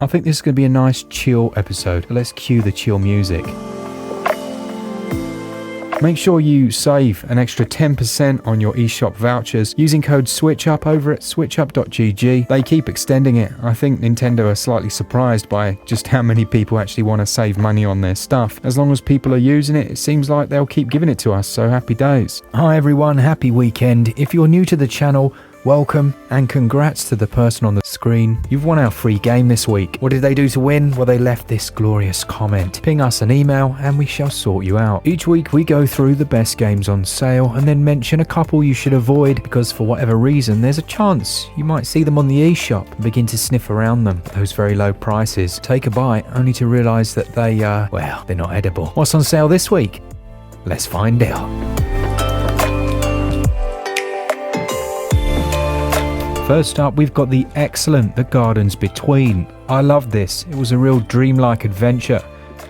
I think this is going to be a nice chill episode. Let's cue the chill music. Make sure you save an extra 10% on your eShop vouchers using code SwitchUp over at switchup.gg. They keep extending it. I think Nintendo are slightly surprised by just how many people actually want to save money on their stuff. As long as people are using it, it seems like they'll keep giving it to us, so happy days. Hi everyone, happy weekend. If you're new to the channel, welcome and congrats to the person on the screen. You've won our free game this week. What did they do to win? Well, they left this glorious comment. Ping us an email and we shall sort you out. Each week we go through the best games on sale and then mention a couple you should avoid because for whatever reason there's a chance you might see them on the eShop and begin to sniff around them at those very low prices. Take a bite only to realise that they're not edible. What's on sale this week? Let's find out. First up, we've got the excellent The Gardens Between. I love this. It was a real dreamlike adventure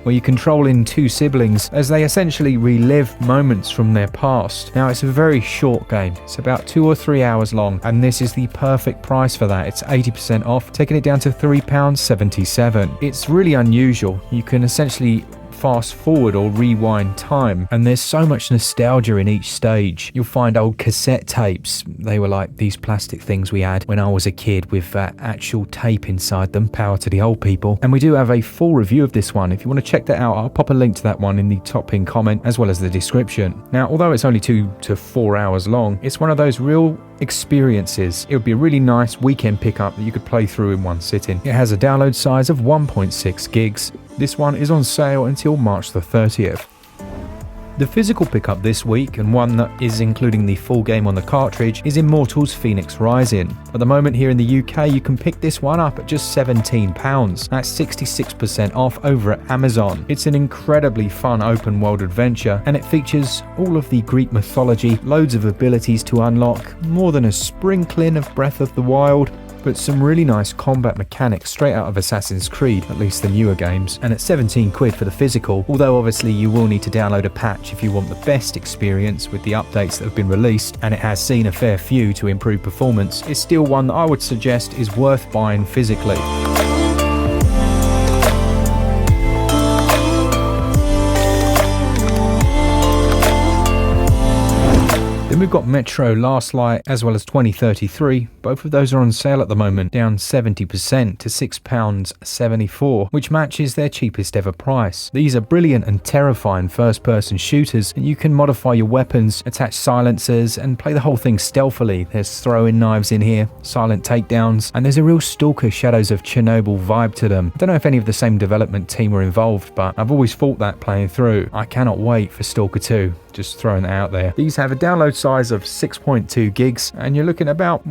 where you control in two siblings as they essentially relive moments from their past. Now, it's a very short game. It's about 2 or 3 hours long, and this is the perfect price for that. It's 80% off, taking it down to £3.77. It's really unusual. You can essentially fast forward or rewind time, and there's so much nostalgia in each stage. You'll find old cassette tapes. They were like these plastic things we had when I was a kid with actual tape inside them. Power to the old people. And we do have a full review of this one. If you want to check that out, I'll pop a link to that one in the top pin comment as well as the description. Now, although it's only 2 to 4 hours long, it's one of those real experiences. It would be a really nice weekend pickup that you could play through in one sitting. It has a download size of 1.6 gigs. This one is on sale until March the 30th. The physical pickup this week, and one that is including the full game on the cartridge, is Immortals Phoenix Rising. At the moment here in the UK, you can pick this one up at just £17. That's 66% off over at Amazon. It's an incredibly fun open world adventure, and it features all of the Greek mythology, loads of abilities to unlock, more than a sprinkling of Breath of the Wild, but some really nice combat mechanics straight out of Assassin's Creed, at least the newer games. And at 17 quid for the physical, although obviously you will need to download a patch if you want the best experience with the updates that have been released, and it has seen a fair few to improve performance, it's still one that I would suggest is worth buying physically. Then we've got Metro Last Light as well as 2033. Both of those are on sale at the moment, down 70% to £6.74, which matches their cheapest ever price. These are brilliant and terrifying first-person shooters, and you can modify your weapons, attach silencers, and play the whole thing stealthily. There's throwing knives in here, silent takedowns, and there's a real Stalker Shadows of Chernobyl vibe to them. I don't know if any of the same development team were involved, but I've always thought that playing through. I cannot wait for Stalker 2. Just throwing that out there. These have a download size of 6.2 gigs, and you're looking at about,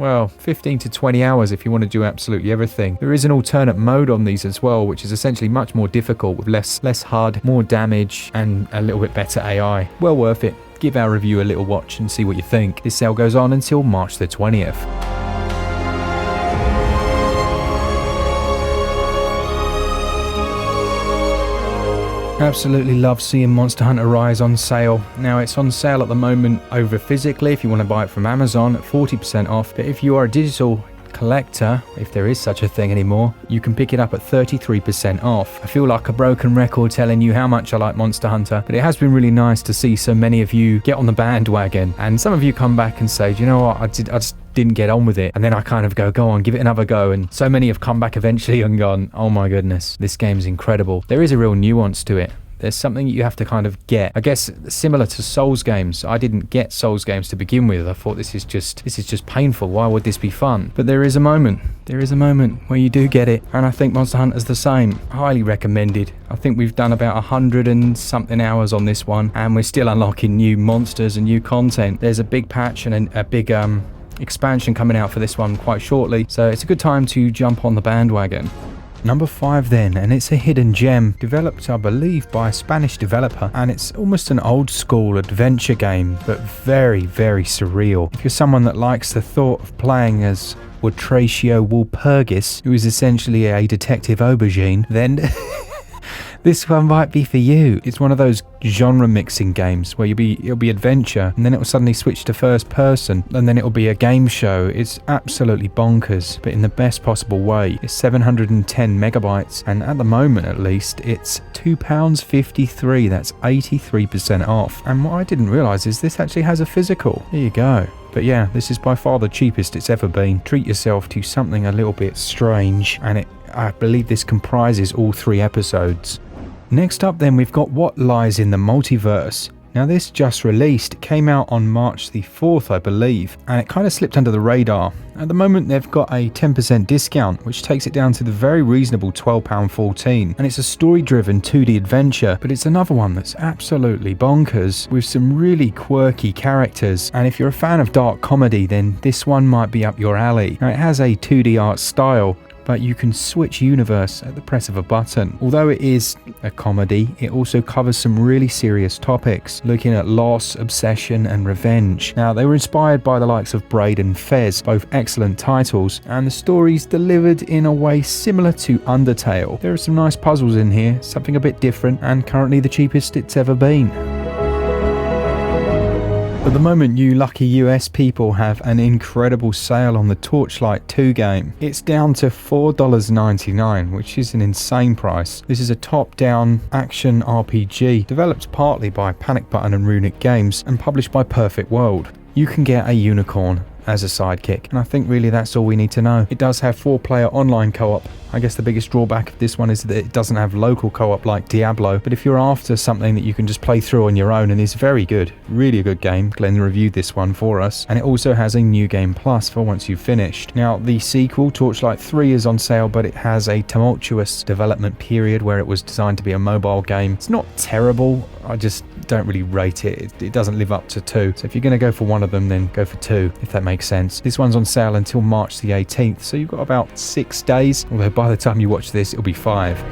15 to 20 hours if you want to do absolutely everything. There is an alternate mode on these as well, which is essentially much more difficult with less HUD, more damage, and a little bit better AI. Well worth it. Give our review a little watch and see what you think. This sale goes on until March the 20th. Absolutely love seeing Monster Hunter Rise on sale. Now, it's on sale at the moment over physically if you want to buy it from Amazon at 40% off, but if you are a digital collector, if there is such a thing anymore, you can pick it up at 33% off. I feel like a broken record telling you how much I like Monster Hunter, but it has been really nice to see so many of you get on the bandwagon, and some of you come back and say, do you know what, I just didn't get on with it, and then I kind of go on, give it another go, and so many have come back eventually and gone, oh my goodness, this game's incredible. There is a real nuance to it. There's something you have to kind of get. I guess similar to Souls games. I didn't get Souls games to begin with. I thought this is just painful. Why would this be fun? But there is a moment where you do get it, and I think Monster Hunter's the same. Highly recommended. I think we've done about 100 and something hours on this one, and we're still unlocking new monsters and new content. There's a big patch and a big expansion coming out for this one quite shortly, so it's a good time to jump on the bandwagon. Number 5 then, and it's a hidden gem, developed I believe by a Spanish developer, and it's almost an old school adventure game, but very, very surreal. If you're someone that likes the thought of playing as Horatio Walpurgis, who is essentially a detective aubergine, then This one might be for you. It's one of those genre mixing games where it'll be adventure, and then it'll suddenly switch to first person, and then it'll be a game show. It's absolutely bonkers, but in the best possible way. It's 710 megabytes, and at the moment at least, it's £2.53. That's 83% off. And what I didn't realise is this actually has a physical. There you go. But yeah, this is by far the cheapest it's ever been. Treat yourself to something a little bit strange, and I believe this comprises all 3 episodes. Next up then, we've got What Lies in the Multiverse. Now this just released, it came out on March the 4th I believe, and it kind of slipped under the radar. At the moment they've got a 10% discount, which takes it down to the very reasonable £12.14, and it's a story-driven 2D adventure, but it's another one that's absolutely bonkers, with some really quirky characters, and if you're a fan of dark comedy then this one might be up your alley. Now it has a 2D art style, but you can switch universe at the press of a button. Although it is a comedy, it also covers some really serious topics, looking at loss, obsession and revenge. Now they were inspired by the likes of Braid and Fez, both excellent titles, and the story's delivered in a way similar to Undertale. There are some nice puzzles in here, something a bit different, and currently the cheapest it's ever been. At the moment, you lucky US people have an incredible sale on the Torchlight II game. It's down to $4.99, which is an insane price. This is a top-down action RPG, developed partly by Panic Button and Runic Games, and published by Perfect World. You can get a unicorn as a sidekick, and I think really that's all we need to know. It does have 4-player online co-op. I guess the biggest drawback of this one is that it doesn't have local co-op like Diablo, but if you're after something that you can just play through on your own, and is very good, really a good game, Glenn reviewed this one for us, and it also has a new game plus for once you've finished. Now the sequel, Torchlight 3, is on sale, but it has a tumultuous development period where it was designed to be a mobile game. It's not terrible, I just don't really rate it. It doesn't live up to 2, so if you're going to go for one of them, then go for 2, if that makes sense. This one's on sale until March the 18th, so you've got about 6 days, although by the time you watch this it'll be 5.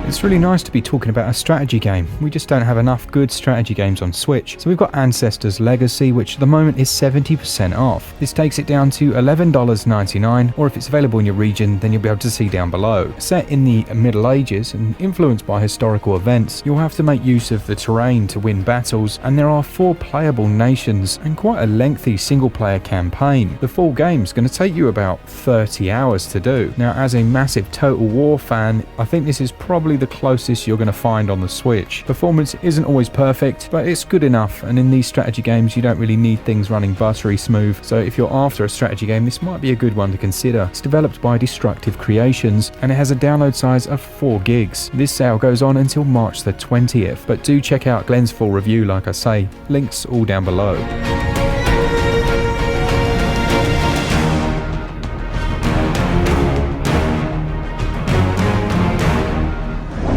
It's really nice to be talking about a strategy game. We just don't have enough good strategy games on Switch. So we've got Ancestor's Legacy, which at the moment is 70% off. This takes it down to $11.99, or if it's available in your region, then you'll be able to see down below. Set in the Middle Ages and influenced by historical events, you'll have to make use of the terrain to win battles, and there are 4 playable nations and quite a lengthy single-player campaign. The full game's going to take you about 30 hours to do. Now, as a massive Total War fan, I think this is probably the closest you're going to find on the Switch. Performance isn't always perfect, but it's good enough, and in these strategy games you don't really need things running buttery smooth, so if you're after a strategy game, this might be a good one to consider. It's developed by Destructive Creations, and it has a download size of 4 gigs. This sale goes on until March the 20th, but do check out Glenn's full review like I say, links all down below.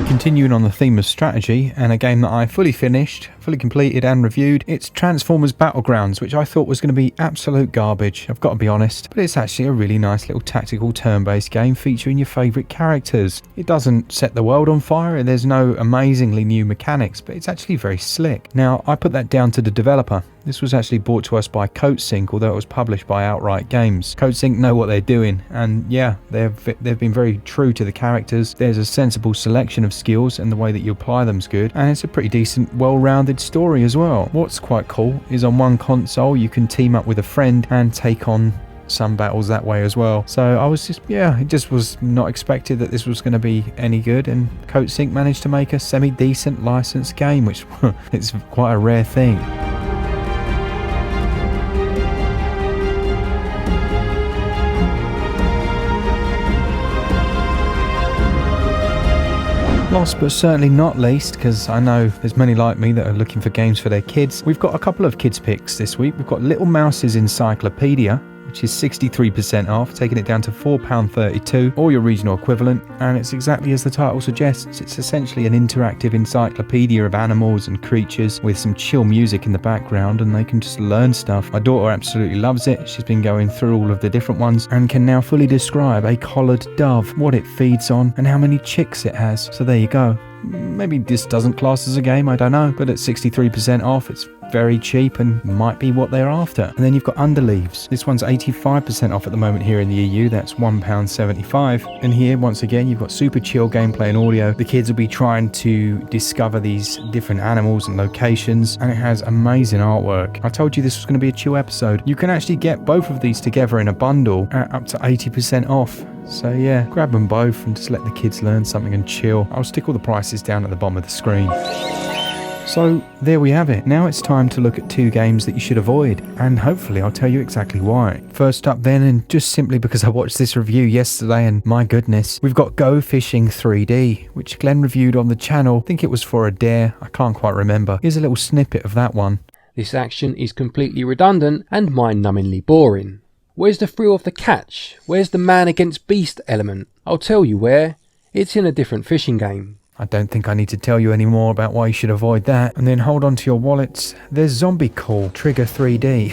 Continuing on the theme of strategy, and a game that I fully finished, fully completed and reviewed, it's Transformers Battlegrounds, which I thought was going to be absolute garbage, I've got to be honest, but it's actually a really nice little tactical turn-based game featuring your favourite characters. It doesn't set the world on fire, and there's no amazingly new mechanics, but it's actually very slick. Now, I put that down to the developer. This was actually brought to us by CodeSync, although it was published by Outright Games. CodeSync know what they're doing, and yeah, they've been very true to the characters. There's a sensible selection of skills, and the way that you apply them's good, and it's a pretty decent, well-rounded story as well. What's quite cool is on one console you can team up with a friend and take on some battles that way as well. So I was it just was not expected that this was going to be any good, and CodeSync managed to make a semi-decent licensed game, which it's quite a rare thing. Last but certainly not least, because I know there's many like me that are looking for games for their kids, we've got a couple of kids picks this week. We've got Little Mouse's Encyclopedia, which is 63% off, taking it down to £4.32, or your regional equivalent, and it's exactly as the title suggests. It's essentially an interactive encyclopedia of animals and creatures with some chill music in the background, and they can just learn stuff. My daughter absolutely loves it. She's been going through all of the different ones and can now fully describe a collared dove, what it feeds on, and how many chicks it has. So there you go. Maybe this doesn't class as a game, I don't know, but at 63% off, it's very cheap and might be what they're after. And then you've got Underleaves. This one's 85% off at the moment here in the EU. That's £1.75. And here, once again, you've got super chill gameplay and audio. The kids will be trying to discover these different animals and locations, and it has amazing artwork. I told you this was going to be a chill episode. You can actually get both of these together in a bundle at up to 80% off. So yeah, grab them both and just let the kids learn something and chill. I'll stick all the prices down at the bottom of the screen. So there we have it. Now it's time to look at 2 games that you should avoid, and hopefully I'll tell you exactly why. First up then, and just simply because I watched this review yesterday and my goodness, we've got Go Fishing 3D, which Glenn reviewed on the channel. I think it was for a dare, I can't quite remember. Here's a little snippet of that one. This action is completely redundant and mind-numbingly boring. Where's the thrill of the catch? Where's the man against beast element? I'll tell you where. It's in a different fishing game. I don't think I need to tell you any more about why you should avoid that. And then hold on to your wallets. There's Zombie Call Trigger 3D.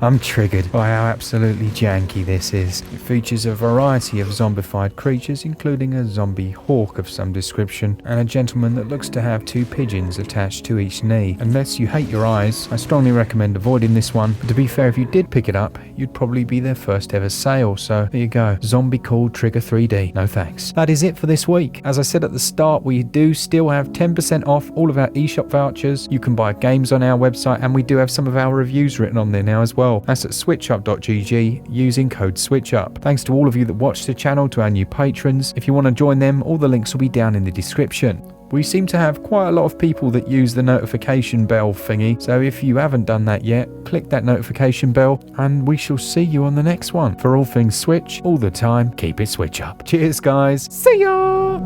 I'm triggered by how absolutely janky this is. It features a variety of zombified creatures, including a zombie hawk of some description, and a gentleman that looks to have 2 pigeons attached to each knee. Unless you hate your eyes, I strongly recommend avoiding this one. But to be fair, if you did pick it up, you'd probably be their first ever sale. So there you go. Zombie Call Trigger 3D. No thanks. That is it for this week. As I said at the start, we do still have 10% off all of our eShop vouchers. You can buy games on our website, and we do have some of our reviews written on there now as well. That's at switchup.gg using code SwitchUp. Thanks to all of you that watch the channel, to our new patrons. If you want to join them, all the links will be down in the description. We seem to have quite a lot of people that use the notification bell thingy, so if you haven't done that yet, click that notification bell and we shall see you on the next one. For all things Switch, all the time, keep it Switch up. Cheers guys, see ya!